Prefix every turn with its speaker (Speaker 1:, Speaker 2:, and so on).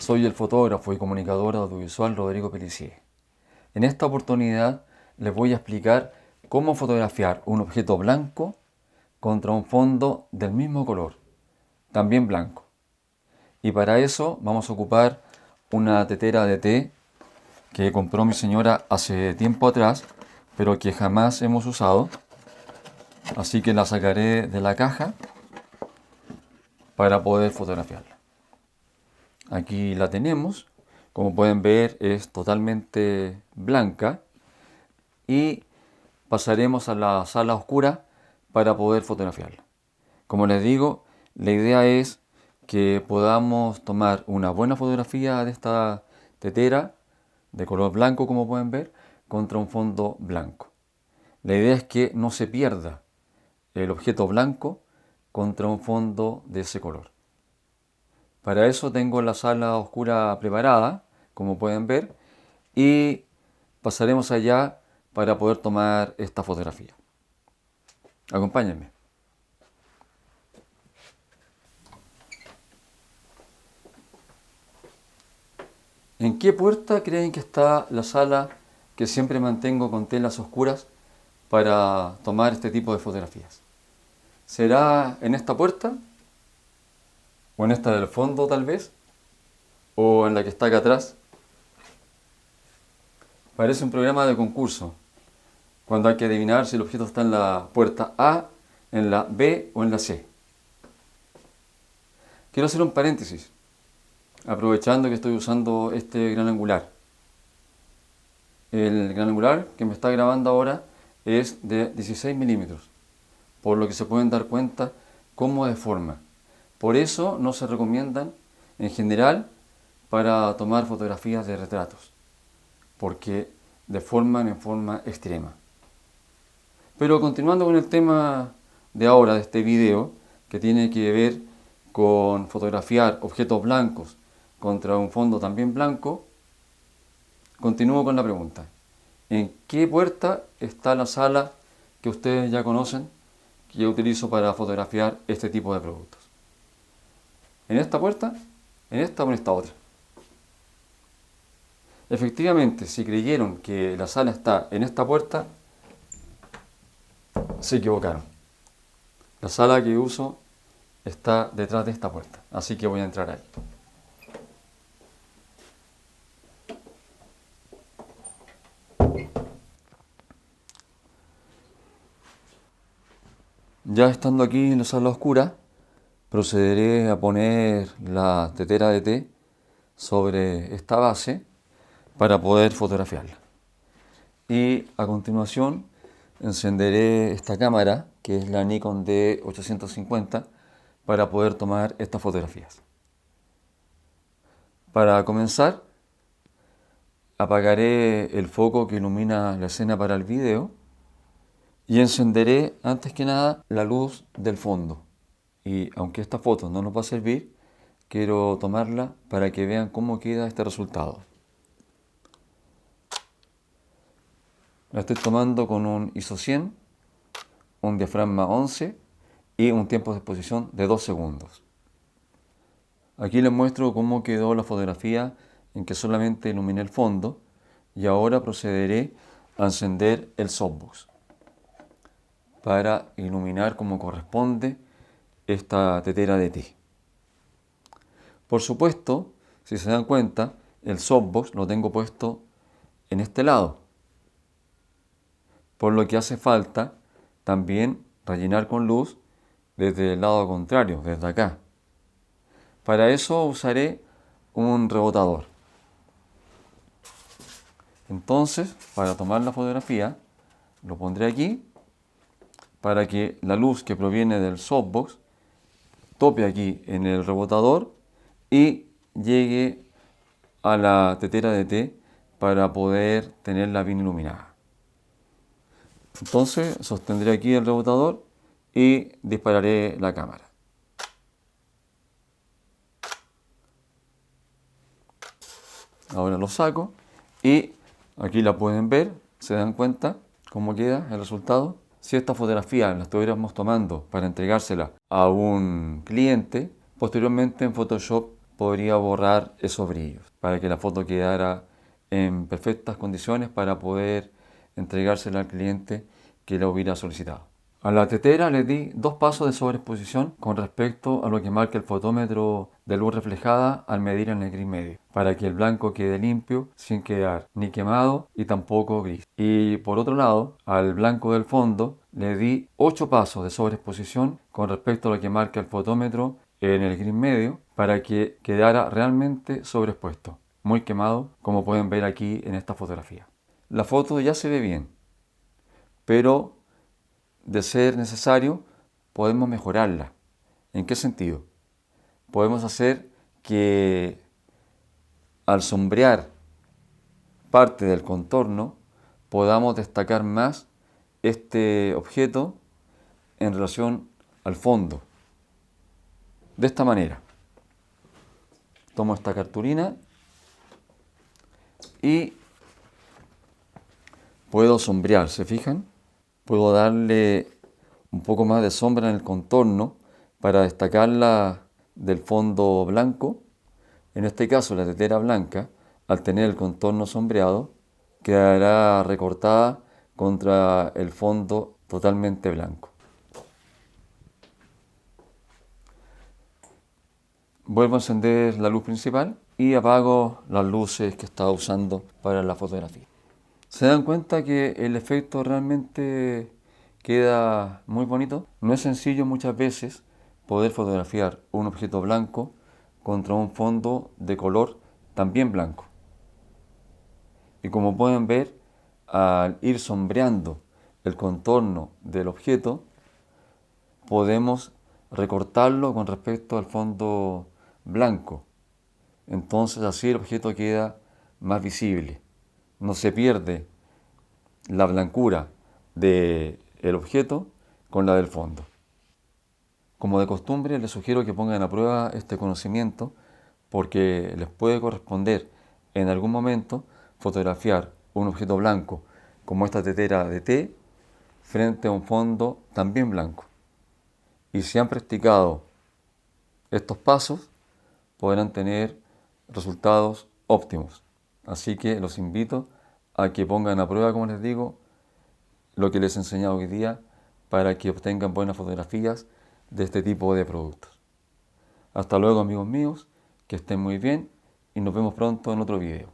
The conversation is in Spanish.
Speaker 1: Soy el fotógrafo y comunicador audiovisual Rodrigo Pelicier. En esta oportunidad les voy a explicar cómo fotografiar un objeto blanco contra un fondo del mismo color, también blanco. Y para eso vamos a ocupar una tetera de té que compró mi señora hace tiempo atrás, pero que jamás hemos usado. Así que la sacaré de la caja para poder fotografiarla. Aquí la tenemos. Como pueden ver, es totalmente blanca y pasaremos a la sala oscura para poder fotografiarla. Como les digo, la idea es que podamos tomar una buena fotografía de esta tetera de color blanco, como pueden ver, contra un fondo blanco. La idea es que no se pierda el objeto blanco contra un fondo de ese color. Para eso tengo la sala oscura preparada, como pueden ver, y pasaremos allá para poder tomar esta fotografía. Acompáñenme. ¿En qué puerta creen que está la sala que siempre mantengo con telas oscuras para tomar este tipo de fotografías? ¿Será en esta puerta? ¿O en esta del fondo tal vez? ¿O en la que está acá atrás? Parece un programa de concurso, cuando hay que adivinar si el objeto está en la puerta A, en la B o en la C. Quiero hacer un paréntesis, aprovechando que estoy usando este gran angular. El gran angular que me está grabando ahora es de 16 milímetros, por lo que se pueden dar cuenta cómo deforma. Por eso no se recomiendan en general para tomar fotografías de retratos, porque deforman en forma extrema. Pero continuando con el tema de ahora, de este video, que tiene que ver con fotografiar objetos blancos contra un fondo también blanco, continúo con la pregunta. ¿En qué puerta está la sala que ustedes ya conocen, que yo utilizo para fotografiar este tipo de productos? ¿En esta puerta? ¿En esta o en esta otra? Efectivamente, si creyeron que la sala está en esta puerta, se equivocaron. La sala que uso está detrás de esta puerta, así que voy a entrar ahí. Ya estando aquí en la sala oscura, procederé a poner la tetera de té sobre esta base para poder fotografiarla. Y a continuación encenderé esta cámara, que es la Nikon D850, para poder tomar estas fotografías. Para comenzar, apagaré el foco que ilumina la escena para el video y encenderé antes que nada la luz del fondo. Y aunque esta foto no nos va a servir, quiero tomarla para que vean cómo queda este resultado. La estoy tomando con un ISO 100, un diafragma 11 y un tiempo de exposición de 2 segundos. Aquí les muestro cómo quedó la fotografía en que solamente iluminé el fondo y ahora procederé a encender el softbox para iluminar como corresponde esta tetera de té. Por supuesto, si se dan cuenta, el softbox lo tengo puesto en este lado, por lo que hace falta también rellenar con luz desde el lado contrario, desde acá. Para eso usaré un rebotador. Entonces, para tomar la fotografía, lo pondré aquí para que la luz que proviene del softbox tope aquí en el rebotador y llegue a la tetera de té para poder tenerla bien iluminada. Entonces sostendré aquí el rebotador y dispararé la cámara. Ahora lo saco y aquí la pueden ver, se dan cuenta cómo queda el resultado. Si esta fotografía la estuviéramos tomando para entregársela a un cliente, posteriormente en Photoshop podría borrar esos brillos para que la foto quedara en perfectas condiciones para poder entregársela al cliente que la hubiera solicitado. A la tetera le di 2 pasos de sobreexposición con respecto a lo que marca el fotómetro de luz reflejada al medir en el gris medio, para que el blanco quede limpio sin quedar ni quemado y tampoco gris. Y por otro lado, al blanco del fondo le di 8 pasos de sobreexposición con respecto a lo que marca el fotómetro en el gris medio, para que quedara realmente sobreexpuesto, muy quemado, como pueden ver aquí en esta fotografía. La foto ya se ve bien, pero de ser necesario, podemos mejorarla. ¿En qué sentido? Podemos hacer que al sombrear parte del contorno podamos destacar más este objeto en relación al fondo. De esta manera, tomo esta cartulina y puedo sombrear, ¿se fijan? Puedo darle un poco más de sombra en el contorno para destacarla del fondo blanco. En este caso, la tetera blanca, al tener el contorno sombreado, quedará recortada contra el fondo totalmente blanco. Vuelvo a encender la luz principal y apago las luces que estaba usando para la fotografía. Se dan cuenta que el efecto realmente queda muy bonito. No es sencillo muchas veces poder fotografiar un objeto blanco contra un fondo de color también blanco. Y como pueden ver, al ir sombreando el contorno del objeto, podemos recortarlo con respecto al fondo blanco. Entonces así el objeto queda más visible. No se pierde la blancura del objeto con la del fondo. Como de costumbre, les sugiero que pongan a prueba este conocimiento porque les puede corresponder en algún momento fotografiar un objeto blanco como esta tetera de té frente a un fondo también blanco. Y si han practicado estos pasos, podrán tener resultados óptimos. Así que los invito a que pongan a prueba, como les digo, lo que les he enseñado hoy día para que obtengan buenas fotografías de este tipo de productos. Hasta luego, amigos míos, que estén muy bien y nos vemos pronto en otro video.